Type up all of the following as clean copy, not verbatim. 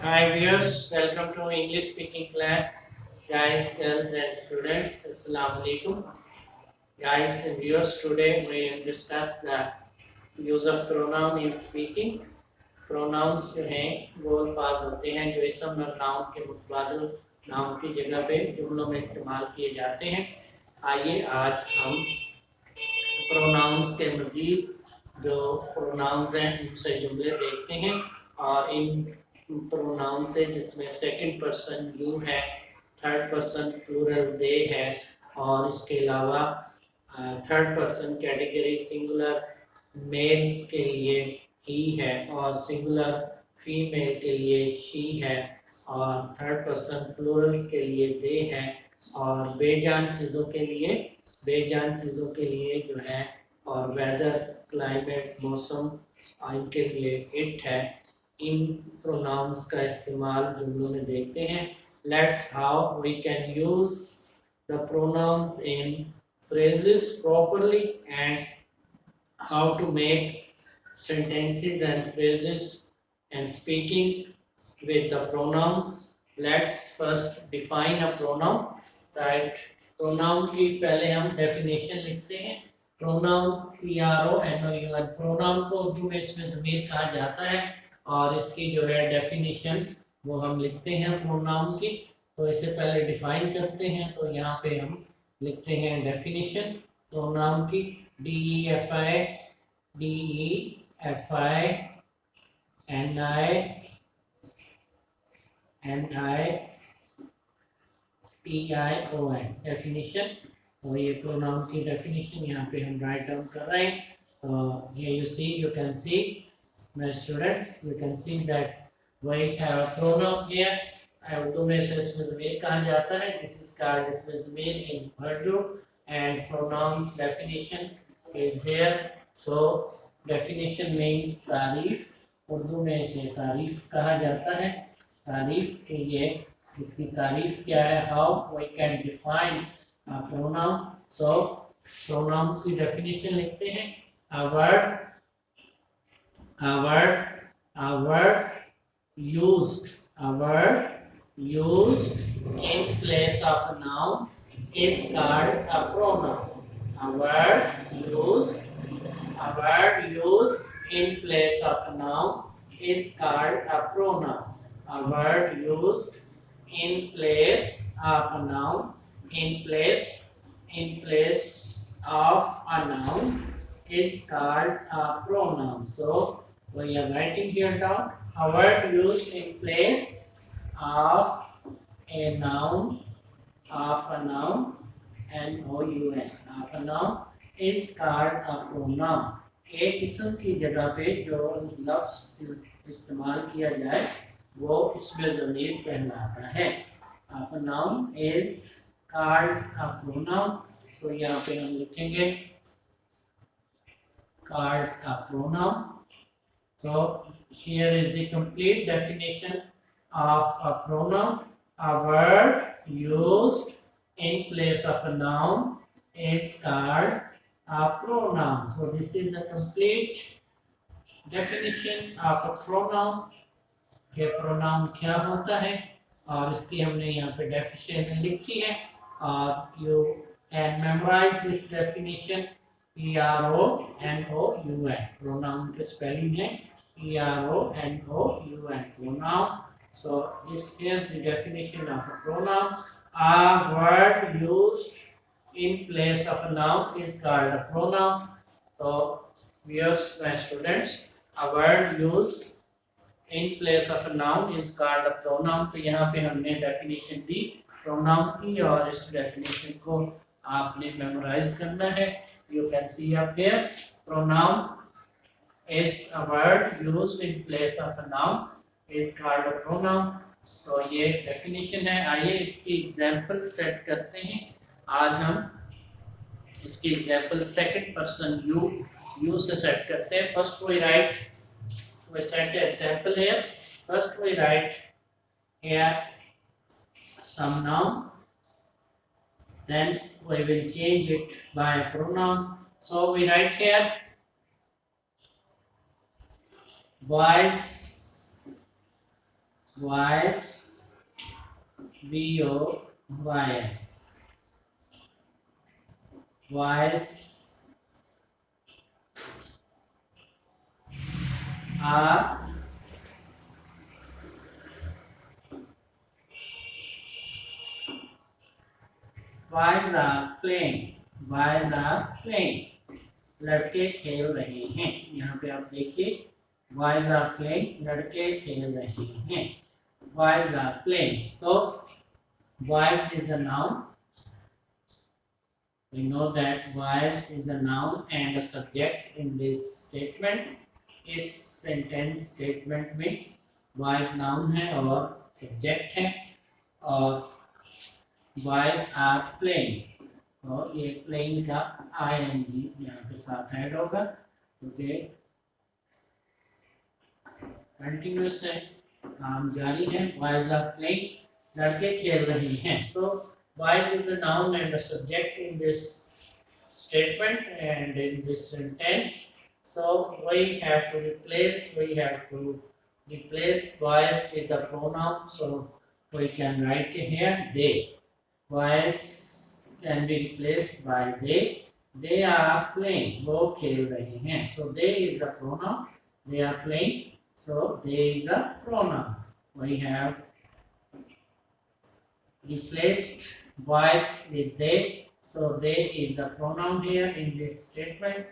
Hi viewers, welcome to English speaking class. Guys, girls and students, Assalamu alaikum. Guys and viewers, today we will discuss the use of pronoun in speaking. Pronouns जो हैं वो अल्फाज होते हैं जो इसम और नाउन के मुतबादिल नाउन की जगह पे जुमलों में इस्तेमाल किए जाते हैं। आइए आज हम प्रोनाउंस के मज़ीद जो प्रोनाउंस हैं उनसे जुमले देखते हैं और इन प्रोनाउन से जिसमें सेकंड पर्सन यू है, थर्ड पर्सन प्लूरल दे है और इसके अलावा third person category singular male के लिए ही है और सिंगुलर फीमेल के लिए शी है और थर्ड पर्सन प्लूरल्स के लिए दे है और बेजान चीज़ों के लिए जो है और वेदर क्लाइमेट मौसम इनके लिए इट है। इन प्रोनाउंस का इस्तेमाल जुमलों में देखते हैं। Let's how we can use the pronouns in phrases properly and how to make sentences and phrases and speaking with the pronouns. Let's first define a pronoun. Right, pronoun की पहले हम definition लिखते हैं। pronoun PRONOUN, pronoun को उर्दू में इसमें ज़मीर कहा जाता है और इसकी जो है डेफिनेशन वो हम लिखते हैं प्रोनाउन की। तो इसे पहले डिफाइन करते हैं, तो यहाँ पे हम लिखते हैं डेफिनेशन प्रोनाउन की। DEFINITION definition. तो ये प्रोनाउन की डेफिनेशन यहाँ पे हम राइट डाउन कर रहे हैं। तो ये you can see my students, you can see that we have a pronoun here। Urdu में इसे इसमें ज़मीर कहा जाता है। दिस इज कॉल्ड इसमें zameer in Urdu and pronoun definition is here. So definition means tareef. Urdu में इसे तारीफ कहा जाता है। तारीफ के लिए इसकी तारीफ क्या है, how we can define pronoun. So pronoun की डेफिनेशन लिखते हैं। अ word used in place of a noun is called a pronoun. A word used in place of a noun is called a pronoun. A word used in place of a noun in place of a noun is called a pronoun. So we are writing here down a word used in place of a noun noun of a noun is called a pronoun। एक किस्म की जगह पे जो लफ्ज इस्तेमाल किया जाए वो इसमें ज़मीर कहलाता है। of a noun is called a pronoun। so यहाँ पे हम लिखेंगे called a pronoun। so here is the complete definition of a pronoun। A word used in place of a noun is called a pronoun। So this is a complete definition of a pronoun कि pronoun क्या होता है और इसकी हमने यहाँ पे definition लिखी है और you can memorize this definition। PRONOUN pronoun के spelling है PRONOUN pronoun। So this is the definition of a pronoun। A word used in place of a noun is called a pronoun। So viewers, my students, a word used in place of a noun is called a pronoun। तो यहाँ पे हमने definition दी pronoun की और इस definition को आपने memorize करना है। You can see up here, pronoun is a word used in place of a noun is called a pronoun। तो ये डेफिनेशन है। आइए इसकी एग्जांपल सेट करते हैं। आज हम इसकी एग्जांपल सेकंड पर्सन यू से सेट करते हैं। First we set the example here। first we write here some noun, then we will change it by a pronoun। so we write here boys voice, voice, voice are boys are playing, boys are playing, लड़के खेल रहे हैं। यहाँ पे आप देखिए boys are playing, लड़के खेल रहे हैं, boys are playing। So boys is a noun, we know that boys is a noun and a subject in this statement। इस सेंटेंस स्टेटमेंट में boys नाउन है और सब्जेक्ट है, और boys are playing और ये playing का ing यहाँ के साथ ऐड होगा क्योंकि कंटिन्यूस है, काम जारी है। boys are playing, लड़के खेल रहे हैं। So boys is a noun and a subject in this statement and in this sentence। So we have to replace boys with the pronoun। So we can write here they, boys can be replaced by they are playing, वो खेल रहे हैं। So they is a pronoun, they are playing, so they is a pronoun। We have replaced boys with they, so they is a pronoun here in this statement,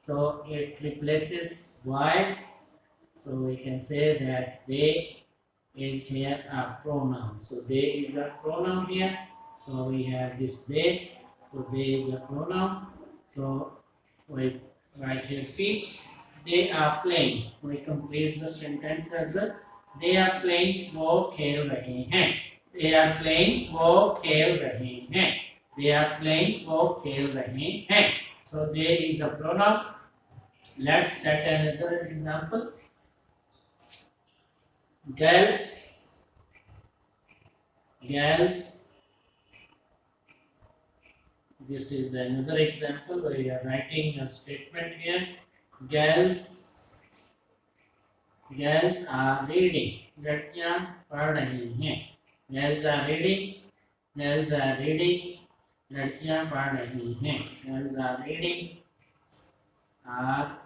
so it replaces boys, so we can say that they is here a pronoun। So they is a pronoun here, so we have this they, so they is a pronoun, so we write here P, they are playing, we complete the sentence as well। they are playing, वो खेल रहे हैं, they are playing, वो खेल रहे हैं, they are playing, वो खेल रहे हैं। So they is a pronoun। Let's set another example। Girls, this is another example, we are writing a statement here। Girls are reading, लड़कियां पढ़ रही हैं। Girls are reading, लड़कियां पढ़ रही हैं। Girls are reading, READING,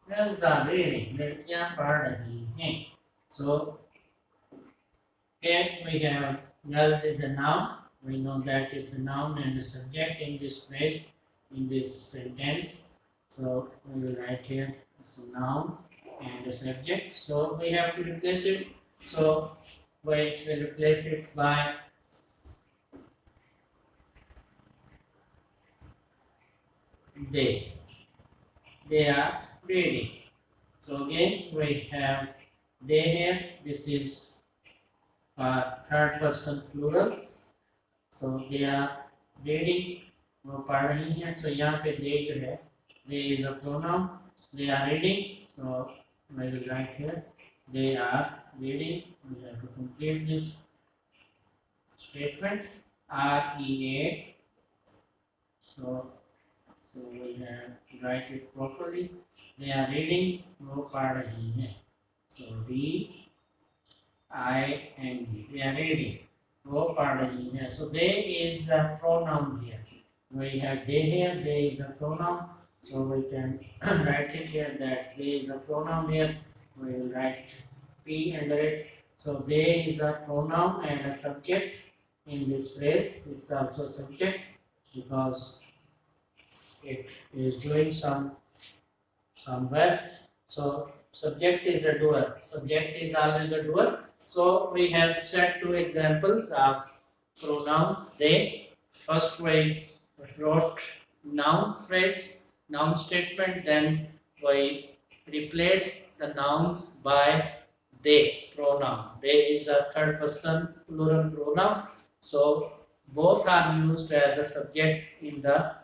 girls are reading, लड़कियां पढ़ रही हैं। So here we have girls is a noun, we know that it's a noun and a subject in this phrase, in this sentence। So we will write here it's a noun and a subject, so we have to replace it। So we will replace it by they are reading। So again we have they here, this is third person plurals, so they are reading, वो पढ़ रही हैं। So यहाँ पे they जो है, they is a pronoun, they are reading, so I will write here they are reading। We have to complete this statement, REA, so we have to write it properly, they are reading, वो पढ़ रही हैं। So REING, they are reading, वो पढ़ रही हैं। So they is a pronoun here, we have they here, they is a pronoun, so we can write it here that they is a pronoun here, we will write P under it। So they is a pronoun and a subject in this phrase, it's also subject because it is doing some work। So subject is a doer, subject is always a doer। So we have set two examples of pronouns they। First we wrote noun phrase, noun statement, then we replace the nouns by they pronoun। They is a third person plural pronoun, so both are used as a subject in the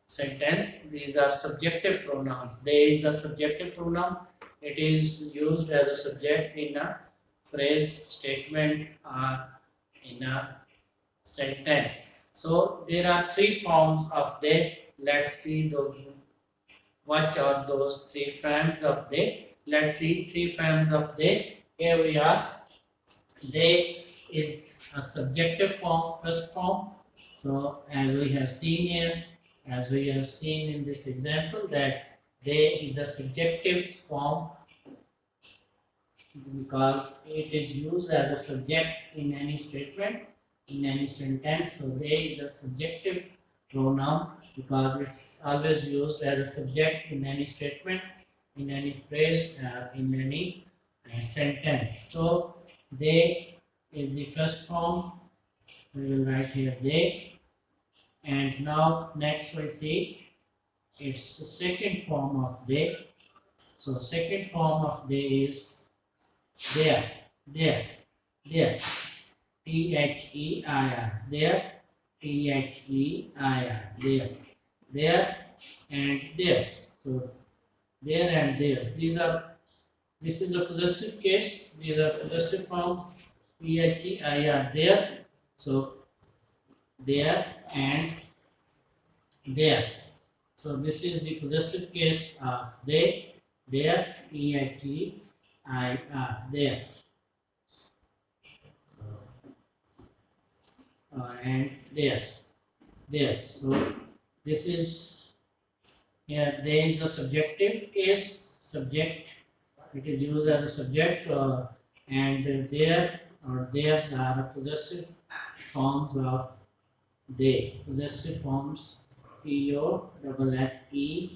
sentence। These are subjective pronouns, they is a subjective pronoun, it is used as a subject in a phrase, statement, or in a sentence। So there are three forms of they. Let's see what are those three forms of they. Let's see three forms of they. Here we are. They is a subjective form, first form. So as we have seen here, as we have seen in this example, that they is a subjective form because it is used as a subject in any statement, in any sentence. So they is a subjective pronoun because it's always used as a subject in any statement, in any phrase, in any sentence. So they is the first form. We will write here they. And now next we see it's the second form of they. So second form of they is there, there, there. Their, there, there, there, and theirs. So there and theirs. This is a possessive case. These are possessive form. There. So there and theirs. So this is the possessive case of they, their, there. And theirs, theirs. So this is here. There is a subjective case. Subject. It is used as a subject, and there or theirs are possessive forms of they. Possessive forms. P-O double S-E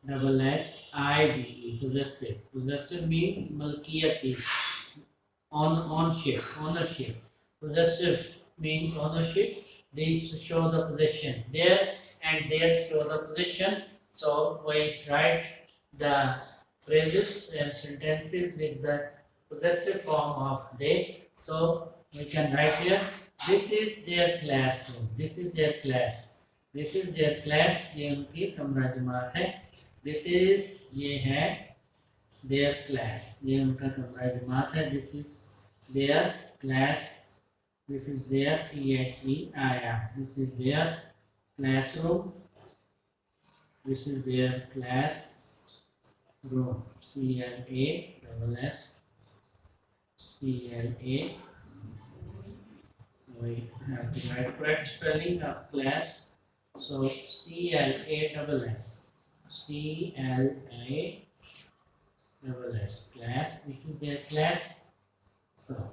double S-I-V-E. Possessive. Possessive means malkiyati. Ownership. Possessive means ownership. These show the possession. There and there show the possession. So we write the phrases and sentences with the possessive form of they. So we can write here. This is their classroom. This is their class. This is their class. ये उनकी कमरा जमात है. This is ये है their class. ये उनका कमरा जमात है. This is their class. This is their their. This is their classroom. This is their classroom. CLASS. CLA. We have to write correct spelling of class. So CLASS. CLASS. Class. This is their class. So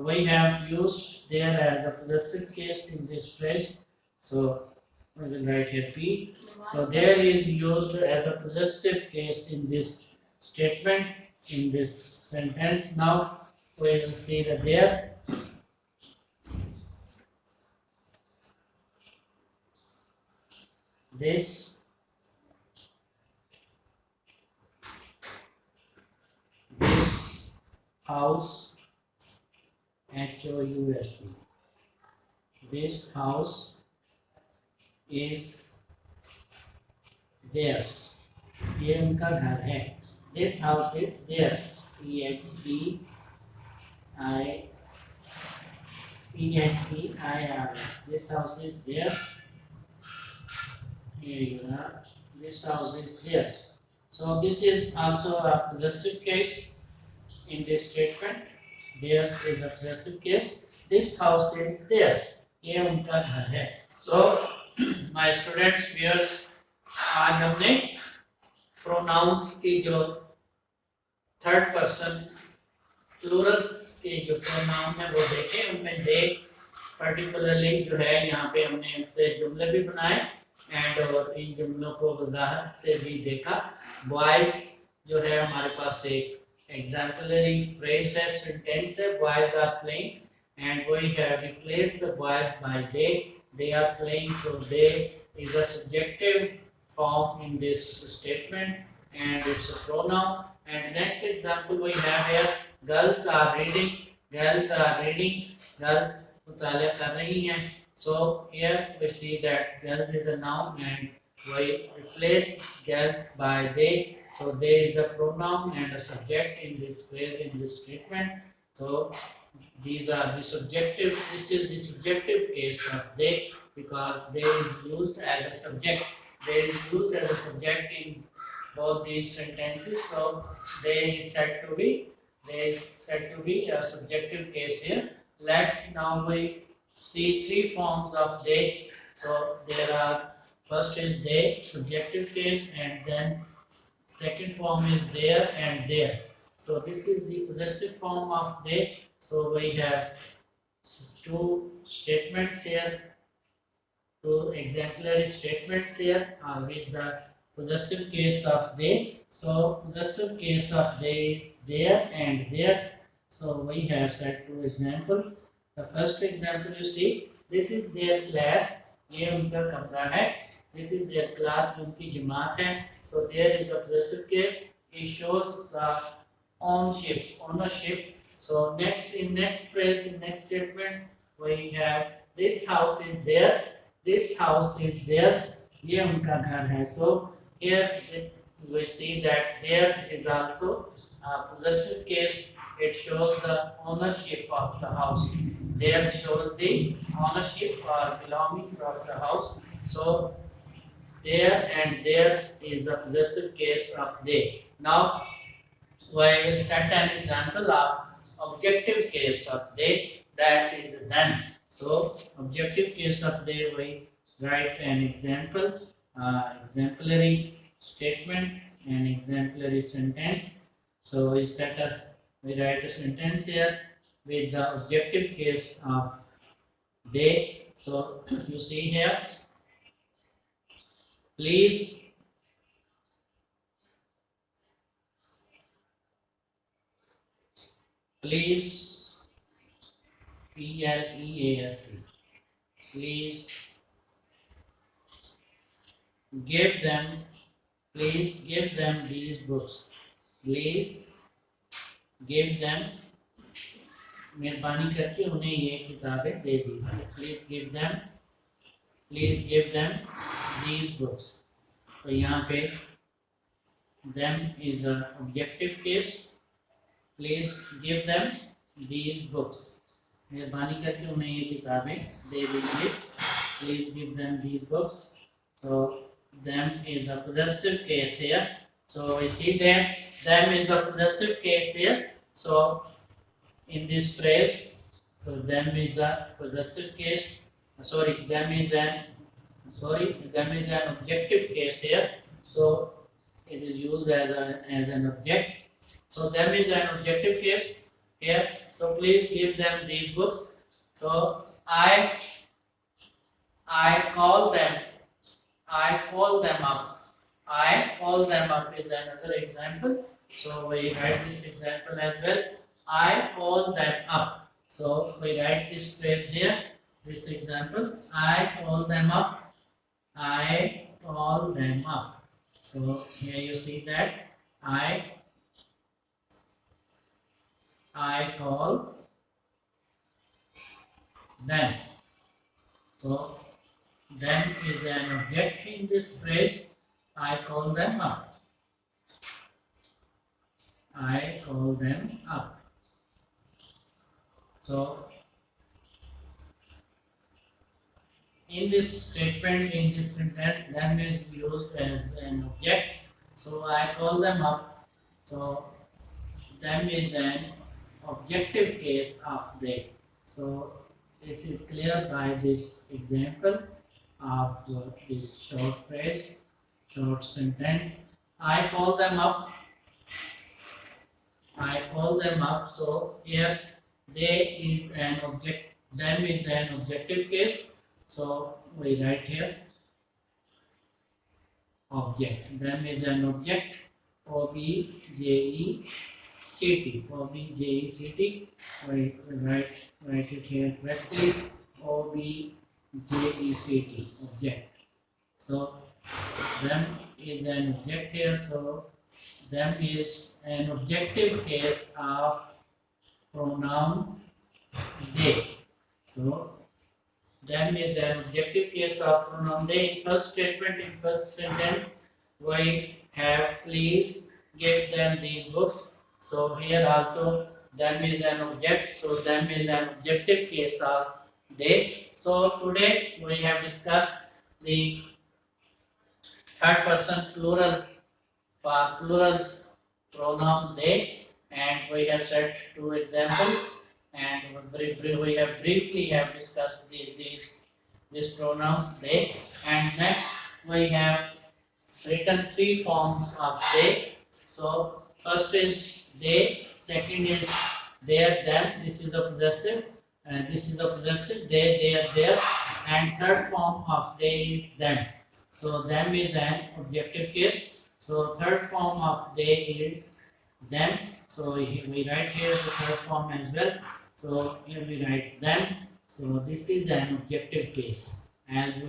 we have used there as a possessive case in this phrase. So we will write here P. So there is used as a possessive case in this statement, in this sentence. Now we will see the theirs. This house, HOUSE. This house is theirs. ये उनका घर है. This house is theirs. PHEIRS. This house is theirs. Here you are. This house is theirs. So this is also a possessive case in this statement. Theirs is a possessive case. This house is theirs. ये उनका घर है. So my students, viewers, आज हमने pronouns की जो third person Plurals के जो प्रोनाउन है वो देखे. उनमें दे पर्टिकुलरली जो है यहाँ पे हमने उनसे जुमले भी बनाए एंड और इन जुमलों को वजाहत से भी देखा. बॉयज जो है हमारे पास एक exemplary phrase है, sentence है. Boys are playing and we have replaced the boys by they. They are playing. So they is a subjective form in this statement and it's a pronoun. And next example we have here, girls are reading. Girls are reading. Girls मुताला कर रही हैं. So here we see that girls is a noun and we replace girls by they. So they is a pronoun and a subject in this phrase, in this statement. So these are the subjective. This is the subjective case of they, because they is used as a subject. They is used as a subject in both these sentences. So they is said to be, they is said to be a subjective case here. Let's now we see three forms of they. So there are, first is they, subjective case, and then second form is their and theirs. So this is the possessive form of they. So we have two statements here, two exemplary statements here with the possessive case of they. So possessive case of they is their and theirs. So we have set two examples. The first example you see, this is their class, ये उनका कमरा है. This is their class, उनकी जमात है. So there is a possessive case. It shows the ownership. So next, in next phrase, in next statement, we have this house is theirs. This house is theirs. ये उनका घर है. So here we see that theirs is also a possessive case. It shows the ownership of the house. Theirs shows the ownership or belongings of the house. So their and theirs is a possessive case of they. Now we will set an example of objective case of they, that is them. So objective case of they, we write an example, exemplary statement, an exemplary sentence. So we write a sentence here with the objective case of they. So you see here, please please PLEAS, please give them these books. Please give them, मेहरबानी करके उन्हें ये किताबें दे दीजिए. Please give them these books. तो यहाँ पे them is a objective case. Please give them these books. मेहरबानी करके उन्हें ये किताबें दे दीजिए. Please give them these books. So them is a possessive case here. So we see that them is a possessive case here. So in this phrase, so them is a possessive case. Them is an objective case here. So it is used as an object. So them is an objective case here. So please give them these books. So I call them up. I call them up is another example. So we write this example as well. I call them up. So we write this phrase here, this example. I call them up. I call them up. So here you see that I call them. So them is an object in this phrase. I call them up. I call them up. So in this statement, in this sentence, them is used as an object. So I call them up. So them is an objective case of they. So this is clear by this example of this short phrase, short sentence. I call them up. I call them up. So here they is an object, them is an objective case. So we write here object. Them is an object. object. Object. We write it here correctly. object. Object. So them is an object here. So them is an objective case of pronoun they. So them is an objective case of pronoun they. In first statement, in first sentence, we have please give them these books. So here also them is an object, so them is an objective case of they. So today we have discussed the third person plural for plurals pronoun they, and we have set two examples, and we have briefly have discussed this pronoun they, and next we have written three forms of they. So first is they, second is their, them. This is a possessive, and this is a possessive. They, their, theirs, and third form of they is them. So them is an objective case. So third form of they is them. So we write here the third form as well. So here we write them. So this is an objective case. As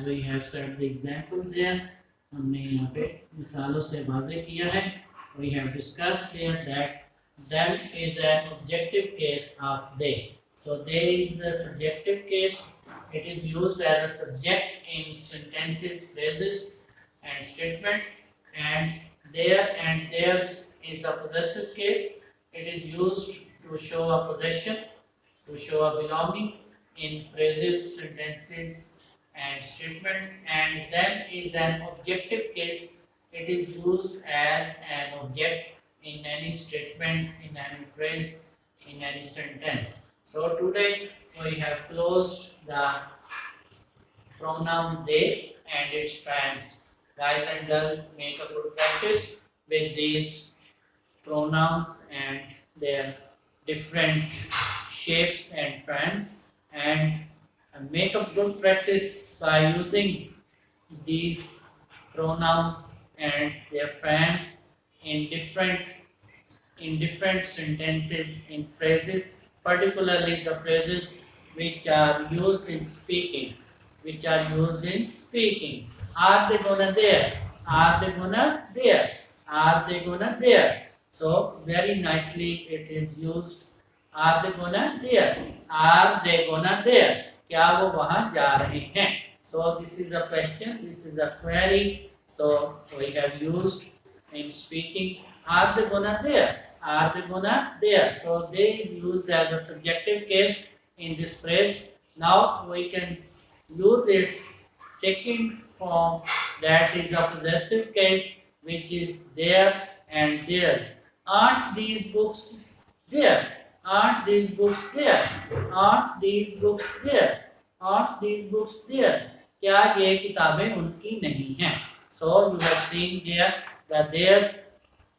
we have set the examples here, हमने यहाँ पे मिसालों से वाज़ेह किया है. We have discussed here that them is an objective case of they. So they is a subjective case. It is used as a subject in sentences, phrases, and statements. And there and theirs is a possessive case. It is used to show a possession, to show a belonging in phrases, sentences, and statements. And them is an objective case. It is used as an object in any statement, in any phrase, in any sentence. So today we have closed the pronoun they and its friends. Guys and girls, make a good practice with these pronouns and their different shapes and friends, and make a good practice by using these pronouns and their friends in different sentences, in phrases, particularly the phrases which are used in speaking. Are they gonna there? Are they gonna there? Are they gonna there? So very nicely it is used. Are they gonna there? Are they gonna there? क्या वो वहाँ जा रहे हैं? So this is a question. This is a query. So we have used in speaking. Are they gonna there? Are they gonna there? So they is used as a subjective case in this phrase. Now we can use its second form, that is a possessive case, which is their and theirs. Aren't these books theirs? Aren't these books theirs? Aren't these books theirs? Aren't these books theirs? क्या ये किताबें उनकी नहीं हैं? So you have seen here that theirs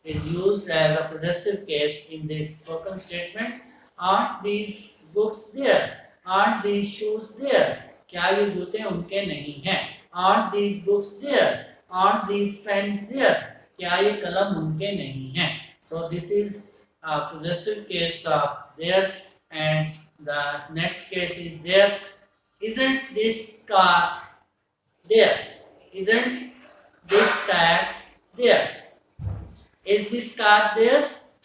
is used as a possessive case in this spoken statement. Aren't these books theirs? Aren't these shoes theirs? क्या ये जूते उनके नहीं हैं? Aren't these books theirs? Aren't these pens theirs? क्या ये कलम उनके नहीं हैं? So this is a possessive case of theirs, and the next case is there. Isn't this car there? Isn't this car there? Is this car theirs?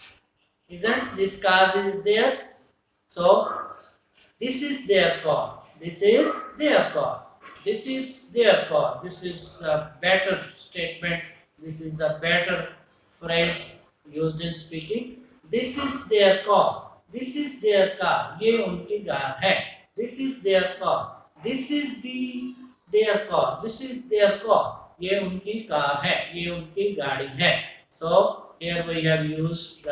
Isn't this car is theirs? So this is their car. This is their car. This is their car. This is a better statement. This is a better phrase used in speaking. This is their car. This is their car. ये उनकी car है. This is their car. This is their car. This is their car. ये उनकी car है. ये उनकी गाड़ी है. So here we have used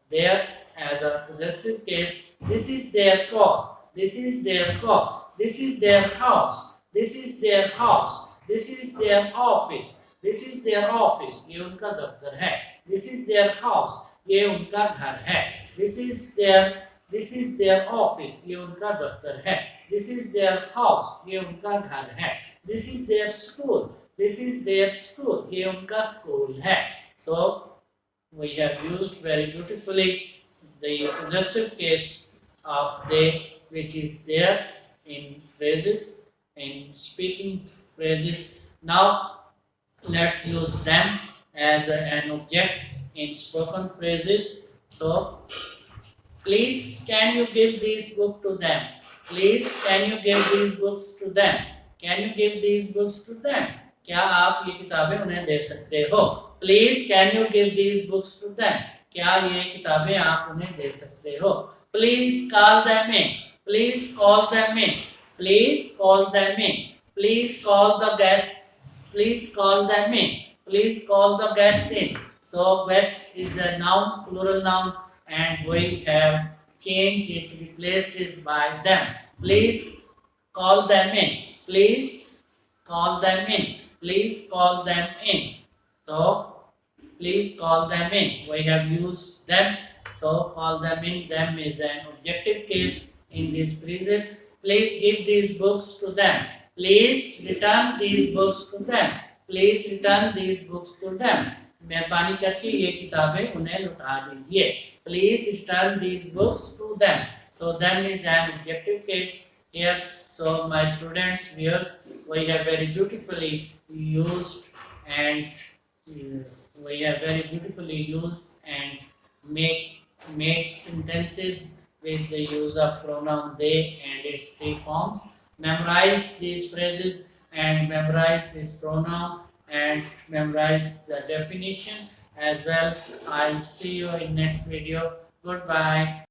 their as a possessive case. This is their car. This is their car. This is their house. This is their house. This is their office. This is their office. ये उनका दफ्तर है. This is their house. ये उनका घर है. This is their office. ये उनका दफ्तर है. This is their house. ये उनका घर है. This is their school. This is their school. ये उनका स्कूल है. So we have used very beautifully the possessive case of they, which is there in phrases, in speaking phrases. Now let's use them as an object in spoken phrases. So please can you give these books to them? Please can you give these books to them? Can you give these books to them? क्या आप ये किताबें उन्हें दे सकते हो? Please can you give these books to them? क्या ये किताबें आप उन्हें दे सकते हो? Please call them in, please call them in, please call them in, please call the guest, please call them in, please call the guests in. So guests is a noun, plural noun, and we have changed it, replaced it by them. Please call them in, please call them in, please call them in. So please call them in. We have used them. So call them in. Them is an objective case in these phrases. Please give these books to them. Please return these books to them. Please return these books to them. मेहरबानी करके ये किताबें उन्हें लौटा दीजिए. Please return these books to them. So them is an objective case here. So my students, viewers, we have very beautifully used and we have very beautifully used and made sentences with the use of pronoun they and its three forms. Memorize these phrases and memorize this pronoun and memorize the definition as well. I'll see you in next video. Goodbye.